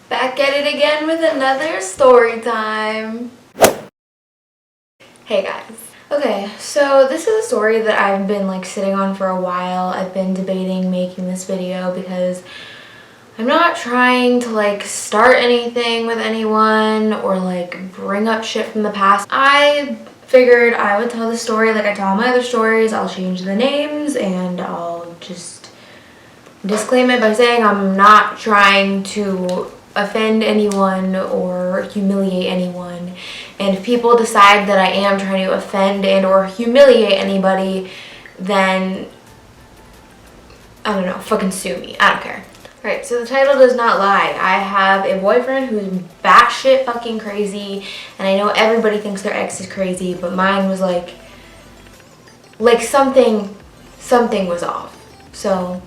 Back at it again with another story time. Hey guys. Okay, so this is a story that I've been sitting on for a while. I've been debating making this video because I'm not trying to start anything with anyone or bring up shit from the past. I figured I would tell the story like I tell all my other stories. I'll change the names and I'll just disclaim it by saying I'm not trying to offend anyone or humiliate anyone, and if people decide that I am trying to offend and or humiliate anybody, then I don't know, fucking sue me. I don't care. Alright, so the title does not lie. I have a boyfriend who's batshit fucking crazy, and I know everybody thinks their ex is crazy, but mine was like something was off. So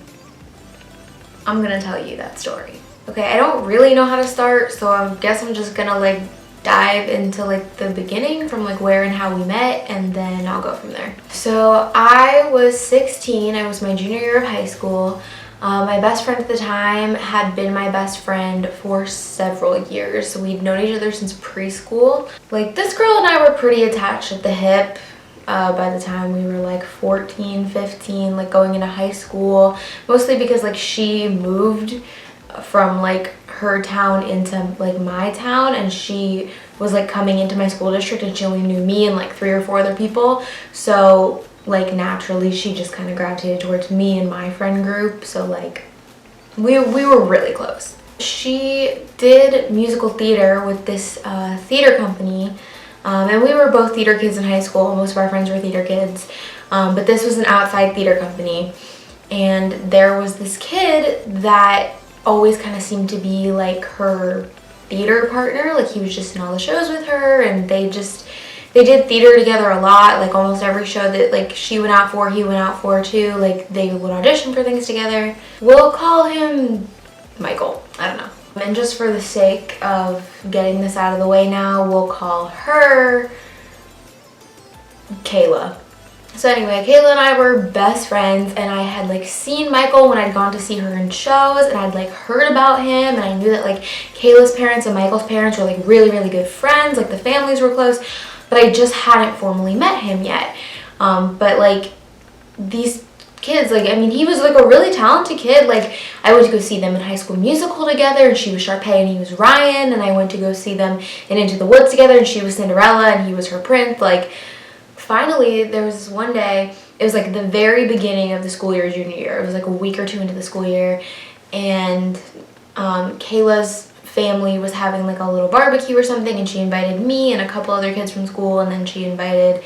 I'm gonna tell you that story. Okay, I don't really know how to start, so I guess I'm just gonna dive into the beginning from where and how we met, and then I'll go from there. So I was 16, I was my junior year of high school. My best friend at the time had been my best friend for several years, so we'd known each other since preschool. This girl and I were pretty attached at the hip by the time we were 14, 15, going into high school, mostly because she moved from her town into my town, and she was coming into my school district, and she only knew me and 3 or 4 other people, so naturally she just kind of gravitated towards me and my friend group. So we were really close. She did musical theater with this theater company, and we were both theater kids in high school. Most of our friends were theater kids, but this was an outside theater company, and there was this kid that always kind of seemed to be her theater partner. He was just in all the shows with her, and they did theater together a lot. Almost every show that she went out for, he went out for too. They would audition for things together. We'll call him Michael. I don't know. And just for the sake of getting this out of the way now, we'll call her Kayla. So anyway, Kayla and I were best friends, and I had seen Michael when I'd gone to see her in shows, and I'd heard about him, and I knew that Kayla's parents and Michael's parents were really, really good friends. The families were close, but I just hadn't formally met him yet. But these kids, he was a really talented kid. I went to go see them in High School Musical together, and she was Sharpay and he was Ryan, and I went to go see them in Into the Woods together, and she was Cinderella and he was her prince. Finally, there was this one day, it was the very beginning of the school year, junior year. It was a week or two into the school year, and Kayla's family was having a little barbecue or something, and she invited me and a couple other kids from school, and then she invited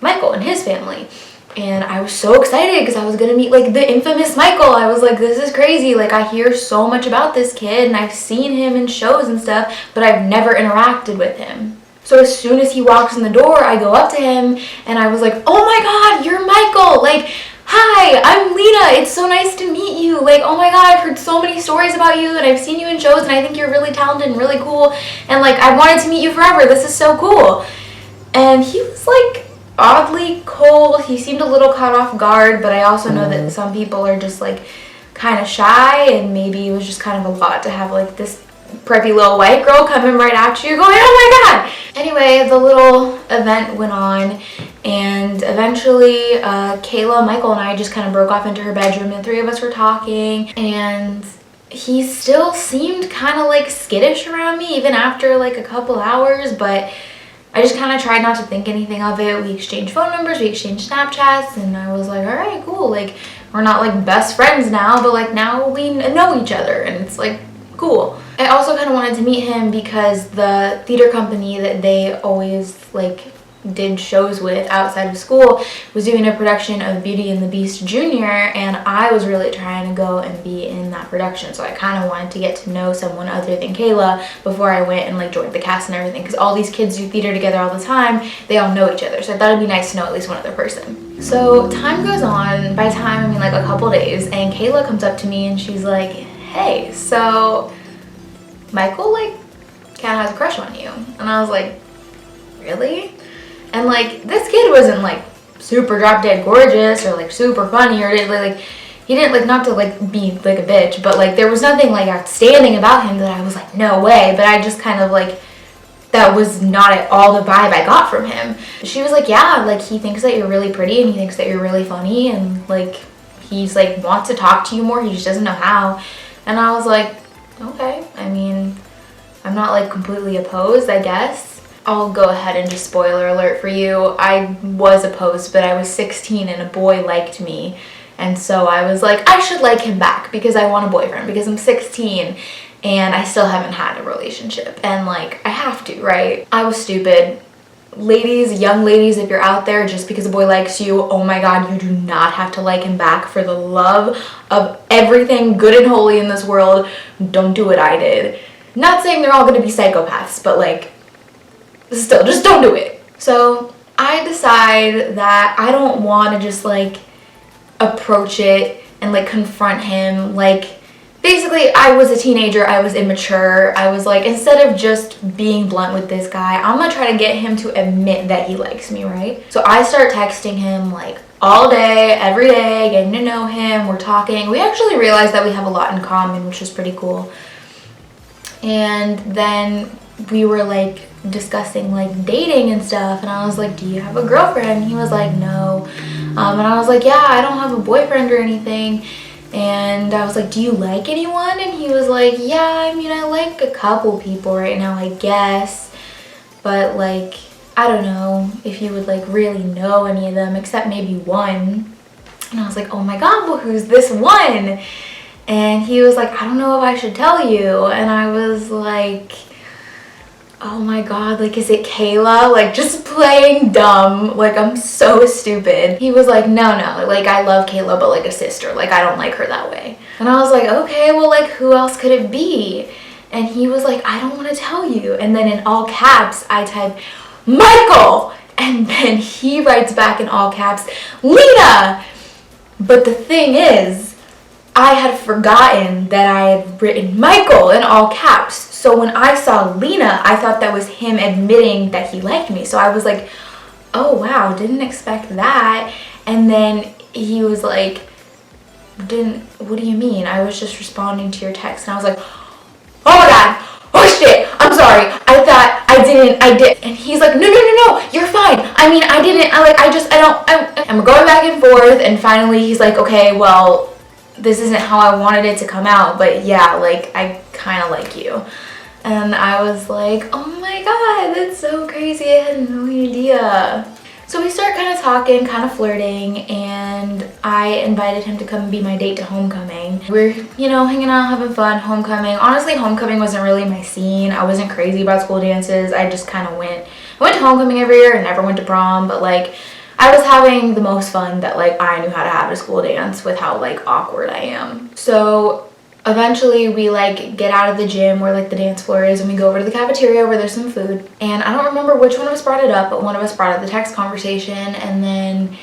Michael and his family. And I was so excited because I was gonna meet the infamous Michael. I was this is crazy. I hear so much about this kid, and I've seen him in shows and stuff, but I've never interacted with him. So as soon as he walks in the door, I go up to him, and I was oh my god, you're Michael! Hi, I'm Lena, it's so nice to meet you. Oh my god, I've heard so many stories about you, and I've seen you in shows, and I think you're really talented and really cool, and I wanted to meet you forever. This is so cool. And he was oddly cold. He seemed a little caught off guard, but I also know that some people are just kind of shy, and maybe it was just kind of a lot to have this preppy little white girl coming right at you going, oh my god! Anyway, the little event went on, and eventually Kayla, Michael, and I just kind of broke off into her bedroom, and the 3 of us were talking, and he still seemed kind of skittish around me even after a couple hours, but I just kind of tried not to think anything of it. We exchanged phone numbers, we exchanged Snapchats, and I was alright, cool. We're not best friends now, but now we know each other, and it's cool. I also kind of wanted to meet him because the theater company that they always did shows with outside of school was doing a production of Beauty and the Beast Junior, and I was really trying to go and be in that production, so I kind of wanted to get to know someone other than Kayla before I went and joined the cast and everything, because all these kids do theater together all the time. They all know each other, so I thought it'd be nice to know at least one other person. So time goes on. By time I mean a couple days, and Kayla comes up to me and she's hey, so Michael kind of has a crush on you. And I was really? And this kid wasn't super drop dead gorgeous or super funny or anything. he didn't like, not to like be like a bitch, but like there was nothing like outstanding about him that I was like, no way. But I just kind of like, that was not at all the vibe I got from him. She was like, yeah, like he thinks that you're really pretty and he thinks that you're really funny and like he's like wants to talk to you more, he just doesn't know how. And I was like, okay, I mean, I'm not like completely opposed, I guess. I'll go ahead and just spoiler alert for you. I was opposed, but I was 16 and a boy liked me. And so I was like, I should like him back because I want a boyfriend because I'm 16 and I still haven't had a relationship. And like, I have to, right? I was stupid. Ladies, young ladies, if you're out there, just because a boy likes you, oh my God, you do not have to like him back. For the love of everything good and holy in this world, don't do what I did. Not saying they're all gonna be psychopaths, but like, still, just don't do it. So I decide that I don't want to just like approach it and like confront him. Like, basically, I was a teenager, I was immature. I was like, instead of just being blunt with this guy, I'm gonna try to get him to admit that he likes me, right? So I start texting him like all day, every day, getting to know him. We're talking. We actually realized that we have a lot in common, which was pretty cool. And then we were like discussing like dating and stuff, and I was like, do you have a girlfriend? And he was like, no. And I was like, yeah, I don't have a boyfriend or anything. And I was like, do you like anyone? And he was like, yeah, I mean, I like a couple people right now, I guess, but like, I don't know if you would like really know any of them except maybe one. And I was like, oh my God, well, who's this one? And he was like, I don't know if I should tell you. And I was like, oh my God, like, is it Kayla? Like, just playing dumb. Like, I'm so stupid. He was like, no, like, I love Kayla, but like a sister. Like, I don't like her that way. And I was like, okay, well, like, who else could it be? And he was like, I don't want to tell you. And then in all caps, I type, Michael! And then he writes back in all caps, Lena! But the thing is, I had forgotten that I had written Michael in all caps. So when I saw Lena, I thought that was him admitting that he liked me. So I was like, oh wow, didn't expect that. And then he was like, what do you mean? I was just responding to your text. And I was like, oh my God, oh shit, I'm sorry. I thought I did. And he's like, no, you're fine. I mean, I didn't, and we're going back and forth. And finally he's like, okay, well, this isn't how I wanted it to come out, but yeah, like, I kind of like you. And I was like, oh my God, that's so crazy, I had no idea. So we start kind of talking, kind of flirting, and I invited him to come be my date to homecoming. We're, you know, hanging out, having fun, homecoming. Honestly, homecoming wasn't really my scene. I wasn't crazy about school dances. I just kind of I went to homecoming every year and never went to prom, but like, I was having the most fun that like I knew how to have at a school dance with how like awkward I am. So eventually we like get out of the gym where like the dance floor is and we go over to the cafeteria where there's some food. And I don't remember which one of us brought it up, but one of us brought up the text conversation, and then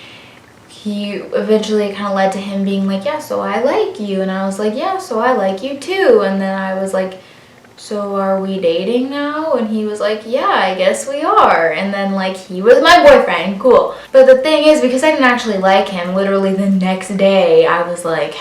he eventually kind of led to him being like, yeah, so I like you. And I was like, yeah, so I like you too. And then I was like, so are we dating now? And he was like, yeah, I guess we are. And then like, he was my boyfriend, cool. But the thing is, because I didn't actually like him, literally the next day I was like,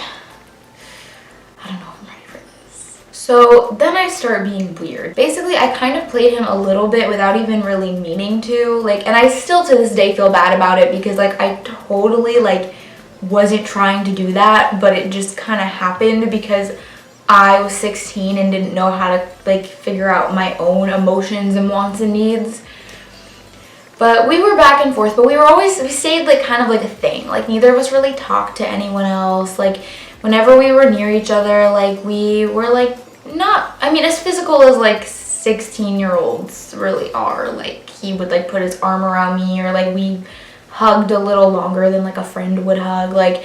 I don't know if I'm ready for this. So then I start being weird. Basically, I kind of played him a little bit without even really meaning to, like, and I still to this day feel bad about it because like I totally like wasn't trying to do that, but it just kind of happened because I was 16 and didn't know how to like figure out my own emotions and wants and needs. But we were back and forth, but we stayed like kind of like a thing. Like neither of us really talked to anyone else. Like whenever we were near each other, like we were like not, I mean, as physical as like 16-year-olds really are. Like he would like put his arm around me, or like we hugged a little longer than like a friend would hug. Like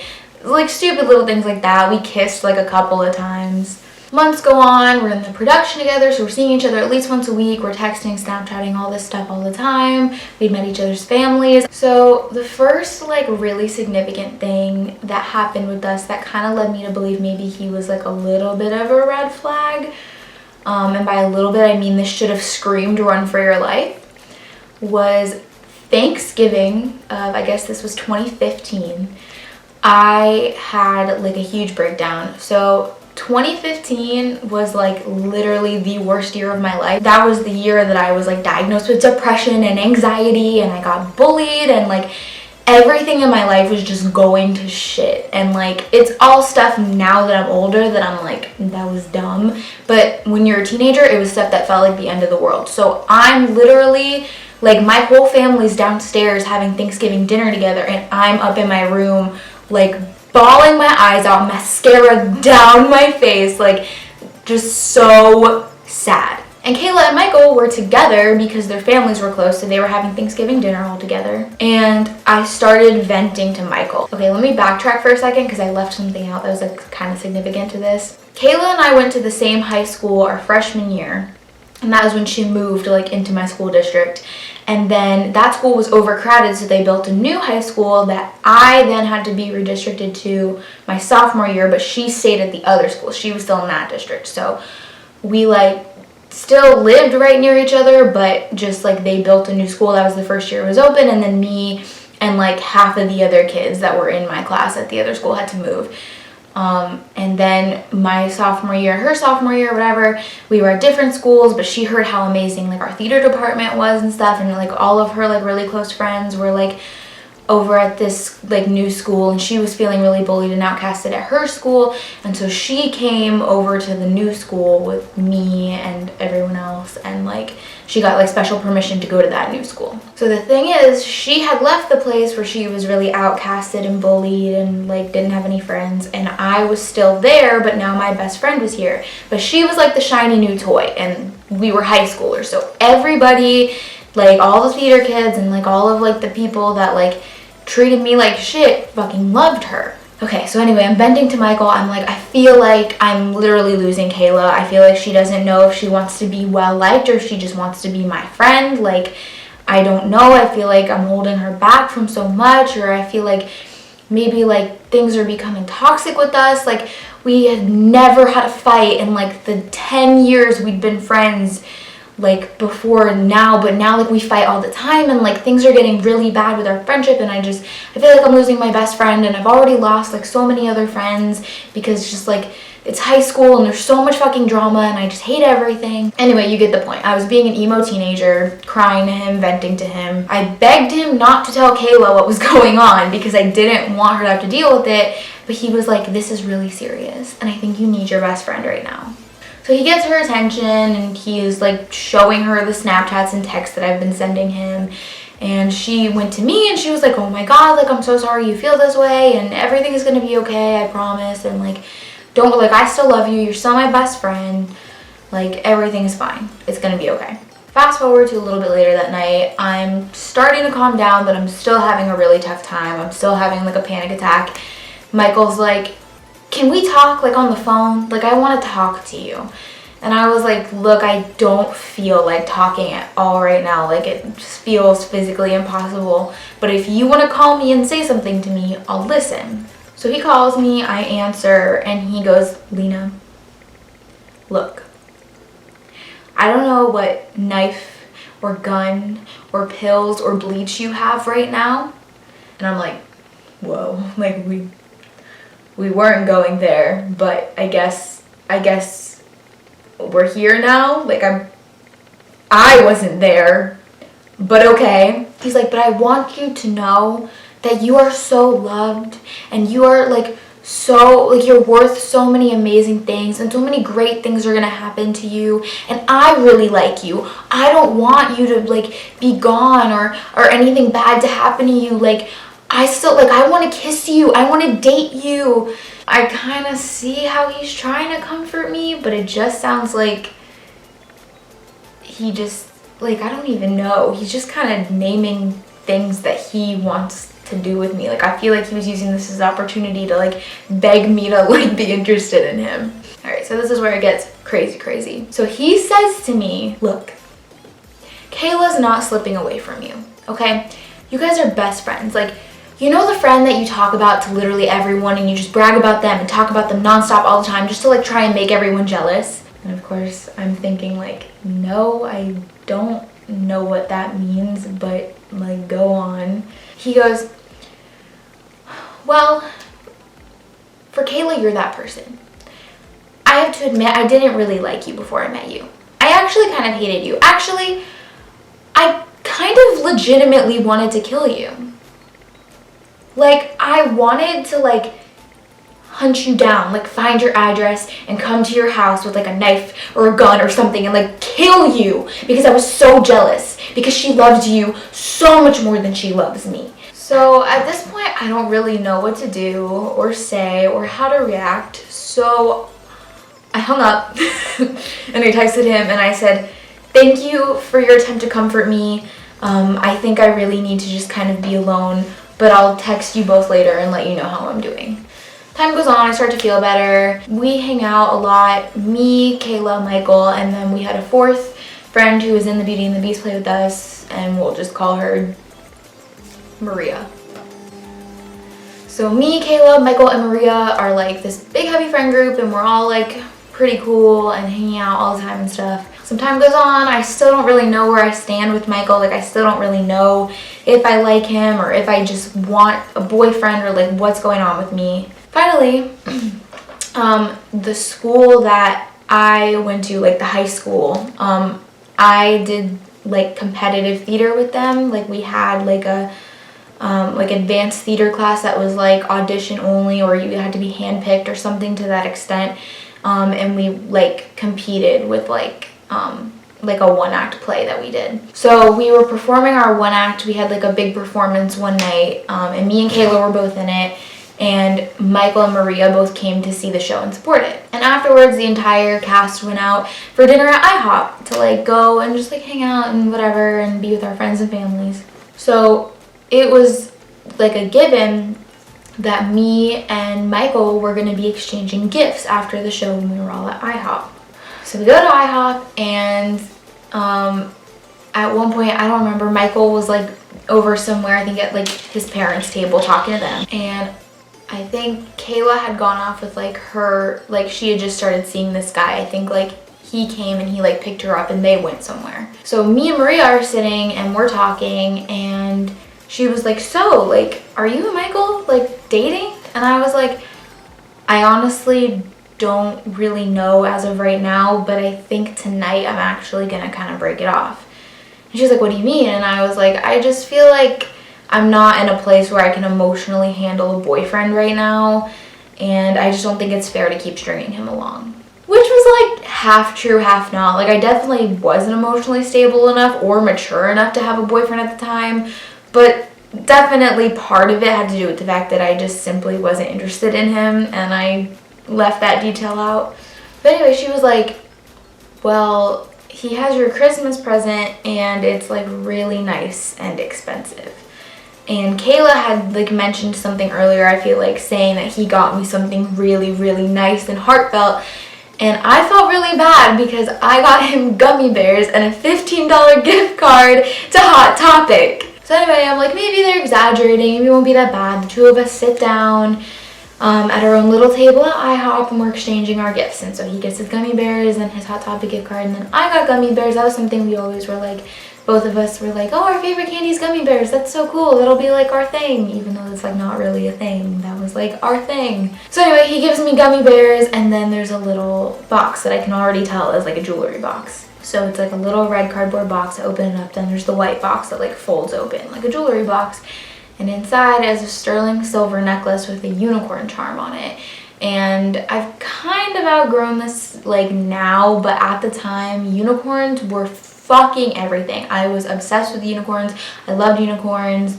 stupid little things like that. We kissed like a couple of times. Months go on, we're in the production together, so we're seeing each other at least once a week. We're texting, Snapchatting, all this stuff all the time. We'd met each other's families. So the first like really significant thing that happened with us that kind of led me to believe maybe he was like a little bit of a red flag, and by a little bit I mean this should have screamed run for your life, was Thanksgiving of, I guess this was 2015. I had like a huge breakdown. So 2015 was like literally the worst year of my life. That was the year that I was like diagnosed with depression and anxiety, and I got bullied, and like everything in my life was just going to shit. And like it's all stuff now that I'm older that I'm like, that was dumb. But when you're a teenager, it was stuff that felt like the end of the world. So I'm literally like, my whole family's downstairs having Thanksgiving dinner together, and I'm up in my room like bawling my eyes out, mascara down my face, like just so sad. And Kayla and Michael were together because their families were close, so they were having Thanksgiving dinner all together. And I started venting to Michael. Okay, let me backtrack for a second because I left something out that was like kind of significant to this. Kayla and I went to the same high school our freshman year, and that was when she moved like into my school district. And then that school was overcrowded, so they built a new high school that I then had to be redistricted to my sophomore year, but she stayed at the other school. She was still in that district. So we like still lived right near each other, but just like they built a new school. That was the first year it was open, and then me and like half of the other kids that were in my class at the other school had to move. And then my sophomore year, her sophomore year, whatever, we were at different schools, but she heard how amazing like our theater department was and stuff, and like all of her like really close friends were like over at this like new school, and she was feeling really bullied and outcasted at her school, and so she came over to the new school with me and everyone else, and like she got like special permission to go to that new school. So the thing is, she had left the place where she was really outcasted and bullied and like didn't have any friends, and I was still there, but now my best friend was here. But she was like the shiny new toy, and we were high schoolers, so everybody, like all the theater kids and like all of like the people that like treated me like shit fucking loved her. Okay, so anyway, I'm venting to Michael. I'm like, I feel like I'm literally losing Kayla. I feel like she doesn't know if she wants to be well liked or if she just wants to be my friend. Like, I don't know. I feel like I'm holding her back from so much, or I feel like maybe like things are becoming toxic with us. Like, we had never had a fight in like the 10 years we'd been friends like before now, but now like we fight all the time, and like things are getting really bad with our friendship, and I feel like I'm losing my best friend, and I've already lost like so many other friends because just like it's high school and there's so much fucking drama and I just hate everything. Anyway, you get the point. I was being an emo teenager, crying to him, venting to him. I begged him not to tell Kayla what was going on because I didn't want her to have to deal with it, but he was like, this is really serious and I think you need your best friend right now. So he gets her attention, and he's like showing her the Snapchats and texts that I've been sending him. And she went to me and she was like, oh my God, like I'm so sorry you feel this way, and everything is gonna be okay, I promise. And like, don't, like, I still love you, you're still my best friend, like everything is fine, it's gonna be okay. Fast forward to a little bit later that night, I'm starting to calm down, but I'm still having a really tough time. I'm still having like a panic attack. Michael's like, can we talk like on the phone? Like, I want to talk to you. And I was like, look, I don't feel like talking at all right now. Like, it just feels physically impossible. But if you want to call me and say something to me, I'll listen. So he calls me, I answer, and he goes, Lena, look, I don't know what knife or gun or pills or bleach you have right now. And I'm like, whoa, like we weren't going there, but I guess we're here now. Like, I wasn't there, but okay. He's like, but I want you to know that you are so loved, and you are like so, like, you're worth so many amazing things, and so many great things are gonna happen to you, and I really like you. I don't want you to like be gone or anything bad to happen to you. Like, I still, like, I want to kiss you, I want to date you. I kind of see how he's trying to comfort me, but it just sounds like he just, like, I don't even know. He's just kind of naming things that he wants to do with me. Like, I feel like he was using this as an opportunity to like beg me to like be interested in him. All right, so this is where it gets crazy. So he says to me, look, Kayla's not slipping away from you, okay? You guys are best friends. Like, you know the friend that you talk about to literally everyone, and you just brag about them and talk about them nonstop all the time just to like try and make everyone jealous? And of course I'm thinking like, no, I don't know what that means, but like, go on. He goes, well, for Kayla, you're that person. I have to admit, I didn't really like you before I met you. I actually kind of hated you. Actually, I kind of legitimately wanted to kill you. Like, I wanted to, like, hunt you down, like, find your address and come to your house with, like, a knife or a gun or something and, like, kill you because I was so jealous because she loved you so much more than she loves me. So at this point, I don't really know what to do or say or how to react. So I hung up and I texted him and I said, thank you for your attempt to comfort me. I think I really need to just kind of be alone, but I'll text you both later and let you know how I'm doing. Time goes on, I start to feel better. We hang out a lot, me, Kayla, Michael, and then we had a fourth friend who was in the Beauty and the Beast play with us, and we'll just call her Maria. So me, Kayla, Michael, and Maria are like this big happy friend group, and we're all like pretty cool and hanging out all the time and stuff. Some time goes on, I still don't really know where I stand with Michael. Like, I still don't really know if I like him or if I just want a boyfriend or like what's going on with me. Finally, the school that I went to, like the high school, I did like competitive theater with them. Like, we had like a like advanced theater class that was like audition only, or you had to be handpicked or something to that extent. And we like competed with like a one-act play that we did. So we were performing our one act. We had like a big performance one night, and me and Kayla were both in it. And Michael and Maria both came to see the show and support it. And afterwards, the entire cast went out for dinner at IHOP to like go and just like hang out and whatever and be with our friends and families. So it was like a given that me and Michael were going to be exchanging gifts after the show when we were all at IHOP. So we go to IHOP, and at one point, I don't remember, Michael was like over somewhere, I think at like his parents' table talking to them. And I think Kayla had gone off with like her, like she had just started seeing this guy. I think like he came and he like picked her up and they went somewhere. So me and Maria are sitting and we're talking, and she was like, so like, are you and Michael like dating? And I was like, I honestly don't really know as of right now, but I think tonight I'm actually gonna kind of break it off. And she's like, what do you mean? And I was like, I just feel like I'm not in a place where I can emotionally handle a boyfriend right now, and I just don't think it's fair to keep stringing him along. Which was like half true, half not. Like, I definitely wasn't emotionally stable enough or mature enough to have a boyfriend at the time, but definitely part of it had to do with the fact that I just simply wasn't interested in him, and I left that detail out. But anyway, she was like, well, he has your Christmas present and it's like really nice and expensive. And Kayla had like mentioned something earlier, I feel like, saying that he got me something really, really nice and heartfelt. And I felt really bad because I got him gummy bears and a $15 gift card to Hot Topic. So anyway, I'm like, maybe they're exaggerating, maybe it won't be that bad. The two of us sit down at our own little table at IHOP, and we're exchanging our gifts. And so he gets his gummy bears and his Hot Topic gift card, and then I got gummy bears. That was something we always were like, both of us were like, oh, our favorite candy is gummy bears. That's so cool. That'll be like our thing, even though it's like not really a thing. That was like our thing. So anyway, he gives me gummy bears, and then there's a little box that I can already tell is like a jewelry box. So it's like a little red cardboard box. I open it up, then there's the white box that like folds open like a jewelry box. And inside is a sterling silver necklace with a unicorn charm on it. And I've kind of outgrown this like now, but at the time, unicorns were fucking everything. I was obsessed with unicorns. I loved unicorns.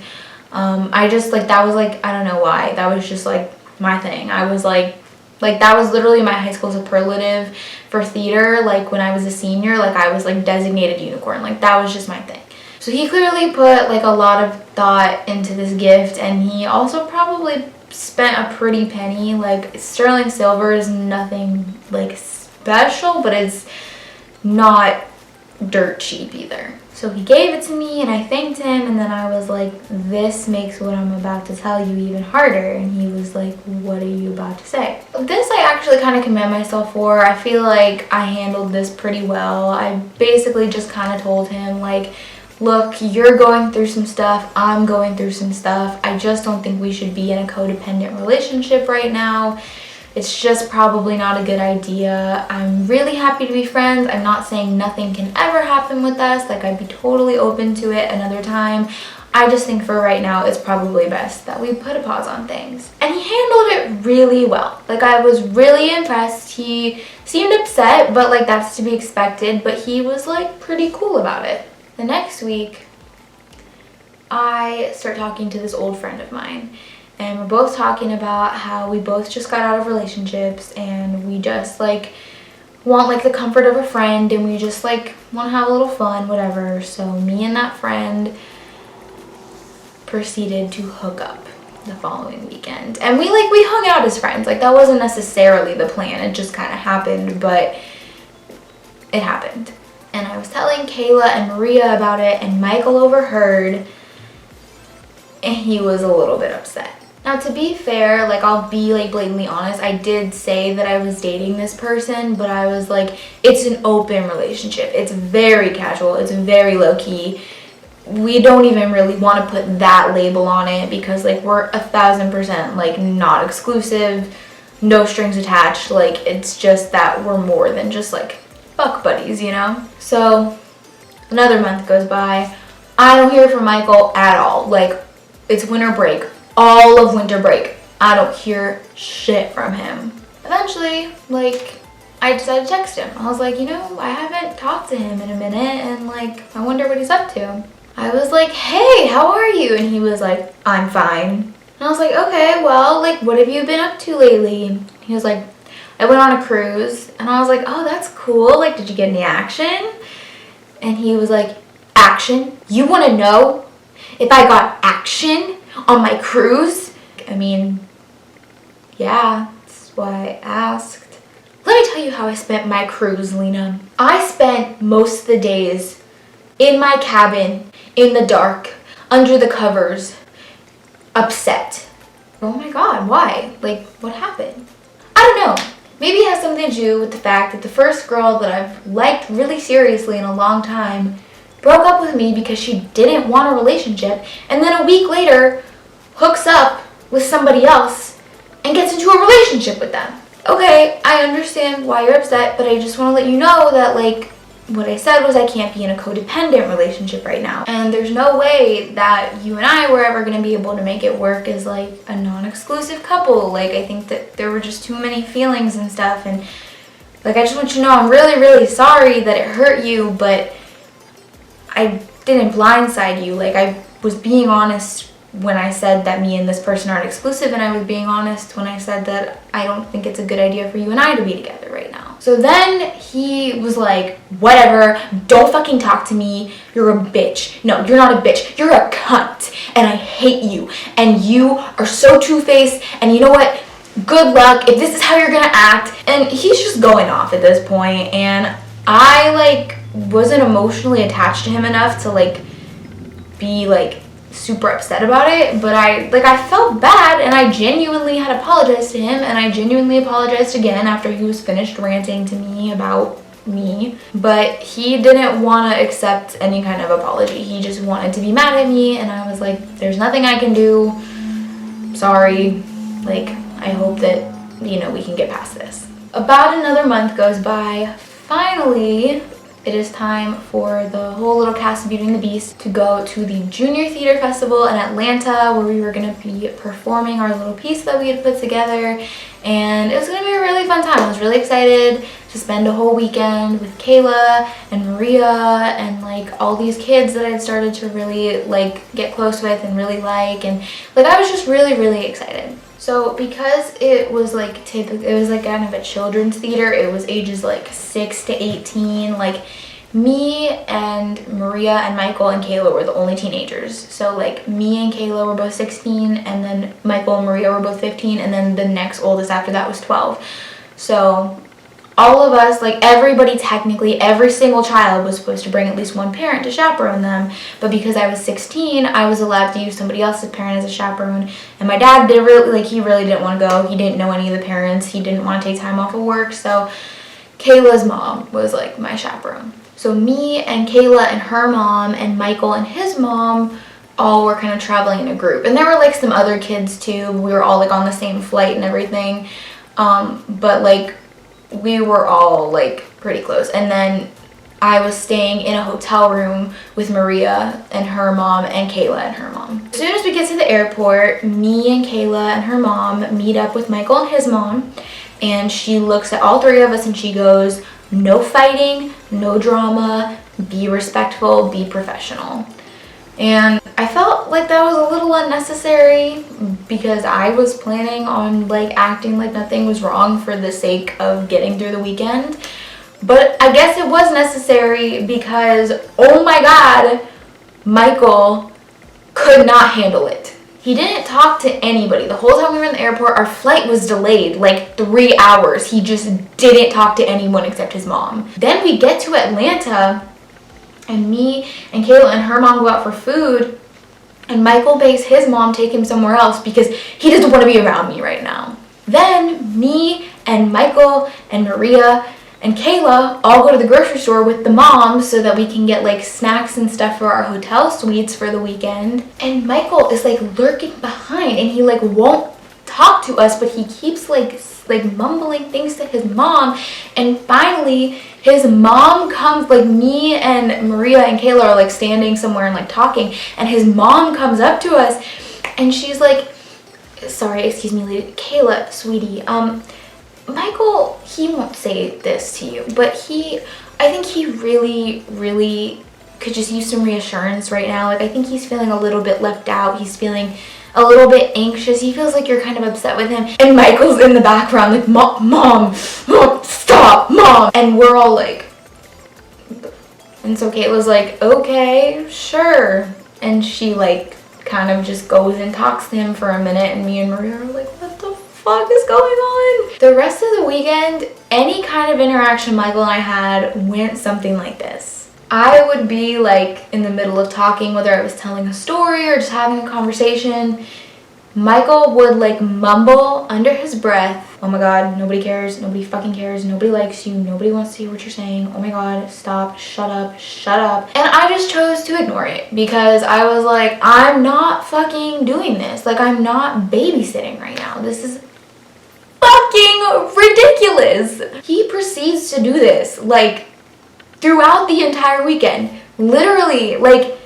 I just like, that was like, I don't know why. That was just like my thing. I was like that was literally my high school superlative for theater. Like when I was a senior, like I was like designated unicorn. Like that was just my thing. So he clearly put like a lot of thought into this gift, and he also probably spent a pretty penny. Like sterling silver is nothing like special, but it's not dirt cheap either. So he gave it to me and I thanked him, and then I was like, this makes what I'm about to tell you even harder. And he was like, what are you about to say? This I actually kind of commend myself for. I feel like I handled this pretty well. I basically just kind of told him like, look, you're going through some stuff, I'm going through some stuff. I just don't think we should be in a codependent relationship right now. It's just probably not a good idea. I'm really happy to be friends. I'm not saying nothing can ever happen with us. Like, I'd be totally open to it another time. I just think for right now, it's probably best that we put a pause on things. And he handled it really well. Like, I was really impressed. He seemed upset, but like, that's to be expected. But he was like pretty cool about it. The next week, I start talking to this old friend of mine. And we're both talking about how we both just got out of relationships and we just like want like the comfort of a friend and we just like want to have a little fun, whatever. So me and that friend proceeded to hook up the following weekend. And we hung out as friends. Like, that wasn't necessarily the plan. It just kind of happened, but it happened. And I was telling Kayla and Maria about it and Michael overheard and he was a little bit upset. Now, to be fair, like, I'll be like blatantly honest, I did say that I was dating this person, but I was like, it's an open relationship. It's very casual. It's very low-key. We don't even really want to put that label on it because like we're 1000% like not exclusive, no strings attached. Like, it's just that we're more than just like fuck buddies, you know? So another month goes by. I don't hear from Michael at all. Like, it's winter break. All of winter break. I don't hear shit from him. Eventually, like, I decided to text him. I was like, you know, I haven't talked to him in a minute and like, I wonder what he's up to. I was like, hey, how are you? And he was like, I'm fine. And I was like, okay, well, like, what have you been up to lately? He was like, I went on a cruise. And I was like, oh, that's cool. Like, did you get any action? And he was like, action? You want to know if I got action on my cruise? I mean, yeah, that's why I asked. Let me tell you how I spent my cruise, Lena. I spent most of the days in my cabin, in the dark, under the covers, upset. Oh my god, why? Like, what happened? I don't know. Maybe it has something to do with the fact that the first girl that I've liked really seriously in a long time broke up with me because she didn't want a relationship, and then a week later hooks up with somebody else and gets into a relationship with them. Okay, I understand why you're upset, but I just want to let you know that, like, what I said was I can't be in a codependent relationship right now. And there's no way that you and I were ever going to be able to make it work as, like, a non-exclusive couple. Like, I think that there were just too many feelings and stuff. And, like, I just want you to know I'm really, really sorry that it hurt you, but I didn't blindside you. Like, I was being honest when I said that me and this person aren't exclusive, and I was being honest when I said that I don't think it's a good idea for you and I to be together right now. So then he was like, whatever, don't fucking talk to me, you're a bitch. No, you're not a bitch, you're a cunt, and I hate you, and you are so two-faced, and you know what, good luck if this is how you're gonna act. And he's just going off at this point, and I, like, wasn't emotionally attached to him enough to, like, be, like, super upset about it, but I felt bad, and I genuinely had apologized to him, and I genuinely apologized again after he was finished ranting to me about me, but he didn't want to accept any kind of apology. He just wanted to be mad at me, and I was like, there's nothing I can do, sorry, like, I hope that, you know, we can get past this. About another month goes by. Finally, it is time for the whole little cast of Beauty and the Beast to go to the Junior Theater Festival in Atlanta, where we were going to be performing our little piece that we had put together, and it was going to be a really fun time. I was really excited to spend a whole weekend with Kayla and Maria and, like, all these kids that I'd started to really, like, get close with and really like, and, like, I was just really, really excited. So because it was like it was like kind of a children's theater, it was ages like 6 to 18. Like, me and Maria and Michael and Kayla were the only teenagers. So, like, me and Kayla were both 16, and then Michael and Maria were both 15, and then the next oldest after that was 12. So all of us, like, everybody, technically every single child was supposed to bring at least one parent to chaperone them, but because I was 16, I was allowed to use somebody else's parent as a chaperone, and my dad he really didn't want to go. He didn't know any of the parents. He didn't want to take time off of work, so Kayla's mom was, like, my chaperone. So me and Kayla and her mom and Michael and his mom all were kind of traveling in a group. And there were like some other kids too. We were all like on the same flight and everything. But like we were all like pretty close. And then I was staying in a hotel room with Maria and her mom and Kayla and her mom. As soon as we get to the airport, me and Kayla and her mom meet up with Michael and his mom, and she looks at all three of us and she goes, "No fighting, no drama, be respectful, be professional." And I felt like that was a little unnecessary because I was planning on like acting like nothing was wrong for the sake of getting through the weekend. But I guess it was necessary because, oh my God, Michael could not handle it. He didn't talk to anybody. The whole time we were in the airport, our flight was delayed like 3 hours. He just didn't talk to anyone except his mom. Then we get to Atlanta, and me and Kayla and her mom go out for food, and Michael makes his mom take him somewhere else because he doesn't want to be around me right now. Then me and Michael and Maria and Kayla all go to the grocery store with the mom so that we can get like snacks and stuff for our hotel suites for the weekend. And Michael is like lurking behind, and he like won't talk to us, but he keeps like mumbling things to his mom. And finally his mom comes, like me and Maria and Kayla are like standing somewhere and like talking, and his mom comes up to us and she's like, "Sorry, excuse me, lady, Kayla, sweetie, Michael, he won't say this to you, but I think he really, really could just use some reassurance right now. Like, I think he's feeling a little bit left out. He's feeling a little bit anxious. He feels like you're kind of upset with him." And Michael's in the background like, Mom, stop, Mom. And we're all like, and so Kayla's like, "Okay, sure." And she like kind of just goes and talks to him for a minute, and me and Maria are like, what the fuck is going on? The rest of the weekend, any kind of interaction Michael and I had went something like this. I would be like in the middle of talking, whether I was telling a story or just having a conversation. Michael would like mumble under his breath, "Oh my God, nobody cares, nobody fucking cares, nobody likes you, nobody wants to hear what you're saying, oh my God, stop, shut up, shut up." And I just chose to ignore it because I was like, I'm not fucking doing this. Like, I'm not babysitting right now. This is fucking ridiculous. He proceeds to do this like throughout the entire weekend. Literally, like,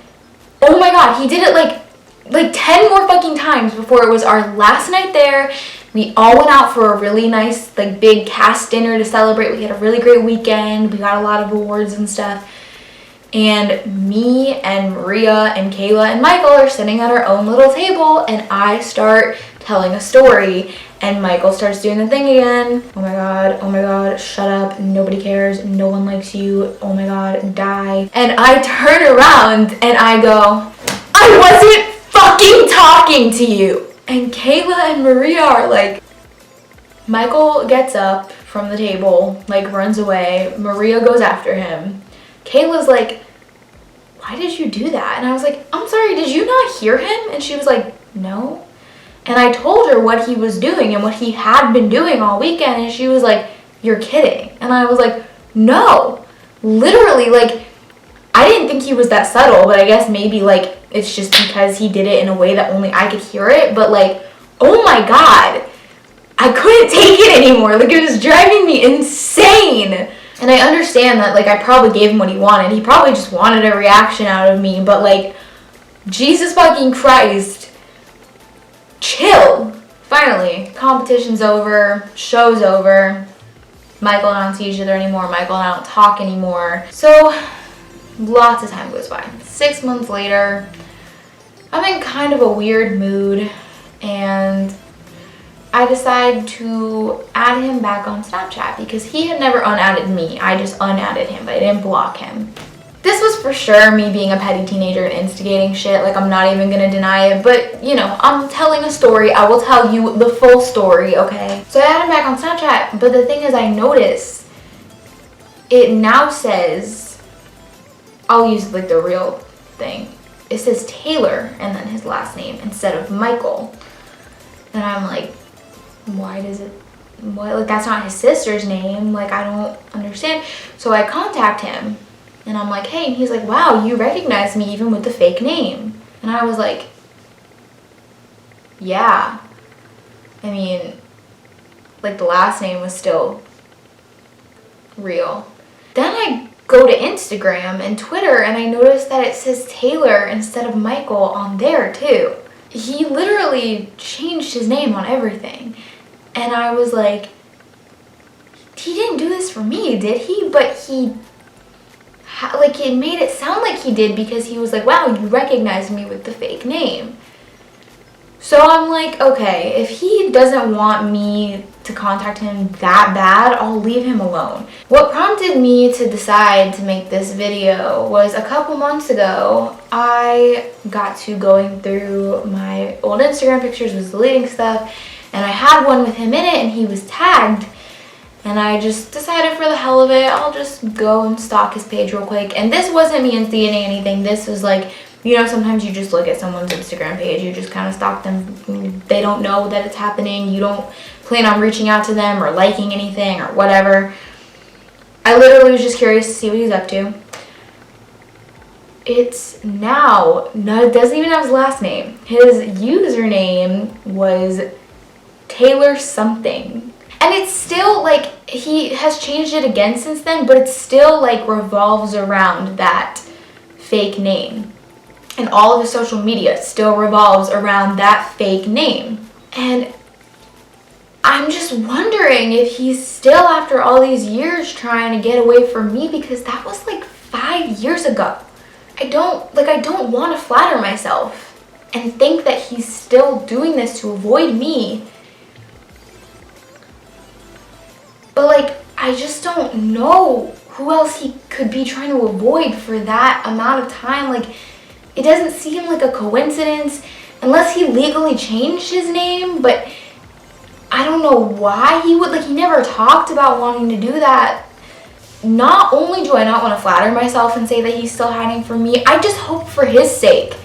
oh my God, he did it like 10 more fucking times before it was our last night there. We all went out for a really nice like big cast dinner to celebrate. We had a really great weekend. We got a lot of awards and stuff. And me and Maria and Kayla and Michael are sitting at our own little table, and I start telling a story, and Michael starts doing the thing again. "Oh my God, shut up, nobody cares, no one likes you, oh my God, die." And I turn around and I go, "I wasn't fucking talking to you." And Kayla and Maria are like, Michael gets up from the table, like runs away. Maria goes after him. Kayla's like, "Why did you do that?" And I was like, "I'm sorry, did you not hear him?" And she was like, "No." And I told her what he was doing and what he had been doing all weekend, and she was like, "You're kidding." And I was like, "No, literally, like, I didn't think he was that subtle, but I guess maybe like it's just because he did it in a way that only I could hear it, but like, oh my God, I couldn't take it anymore. Like, it was driving me insane." And I understand that like I probably gave him what he wanted. He probably just wanted a reaction out of me, but like, Jesus fucking Christ, chill. Finally, competition's over, show's over. Michael and I don't see each other anymore. Michael and I don't talk anymore. So lots of time goes by. 6 months later, I'm in kind of a weird mood, and I decide to add him back on Snapchat because he had never unadded me. I just unadded him, but I didn't block him. This was for sure me being a petty teenager and instigating shit. Like, I'm not even gonna deny it, but you know, I'm telling a story. I will tell you the full story, okay? So I add him back on Snapchat, but the thing is, I notice it now says, I'll use like the real thing. It says Taylor and then his last name instead of Michael. And I'm like, why does it, what, like, that's not his sister's name. Like, I don't understand. So I contact him And I'm like, hey, and he's like, wow, you recognize me even with the fake name. And I was like, yeah. I mean, like the last name was still real. Then I go to Instagram and Twitter and I notice that it says Taylor instead of Michael on there too. He literally changed his name on everything. And I was like, he didn't do this for me, did he? But he, like, it made it sound like he did because he was like, wow, you recognize me with the fake name. So I'm like, okay, if he doesn't want me to contact him that bad, I'll leave him alone. What prompted me to decide to make this video was a couple months ago, I got to going through my old Instagram pictures, was deleting stuff, and I had one with him in it and he was tagged. And I just decided for the hell of it, I'll just go and stalk his page real quick. And this wasn't me instigating anything. This was like, you know, sometimes you just look at someone's Instagram page, you just kind of stalk them. They don't know that it's happening. You don't plan on reaching out to them or liking anything or whatever. I literally was just curious to see what he's up to. It's now, no, it doesn't even have his last name. His username was Taylor something. And it's still like, he has changed it again since then, but it still like revolves around that fake name. And all of his social media still revolves around that fake name. And I'm just wondering if he's still, after all these years, trying to get away from me, because that was like 5 years ago. I don't want to flatter myself and think that he's still doing this to avoid me. But like, I just don't know who else he could be trying to avoid for that amount of time. Like, it doesn't seem like a coincidence unless he legally changed his name, but I don't know why he would. Like, he never talked about wanting to do that. Not only do I not want to flatter myself and say that he's still hiding from me, I just hope for his sake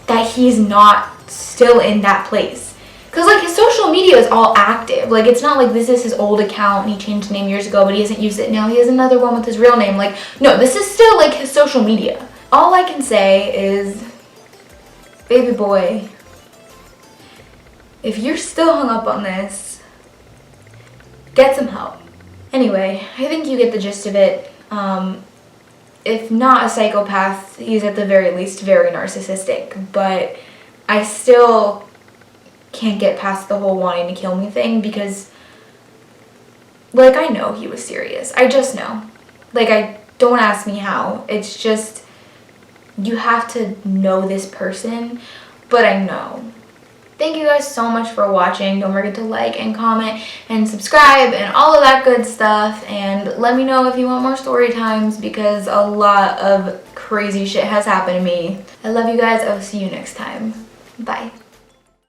that he's not still in that place. Because, like, his social media is all active. Like, it's not like this is his old account and he changed the name years ago, but he hasn't used it now. He has another one with his real name. Like, no, this is still, like, his social media. All I can say is, baby boy, if you're still hung up on this, get some help. Anyway, I think you get the gist of it. If not a psychopath, he's at the very least very narcissistic. But I still can't get past the whole wanting to kill me thing because, like, I know he was serious. I just know. Like, don't ask me how. It's just, you have to know this person, but I know. Thank you guys so much for watching. Don't forget to like and comment and subscribe and all of that good stuff. And let me know if you want more story times because a lot of crazy shit has happened to me. I love you guys. I'll see you next time. Bye.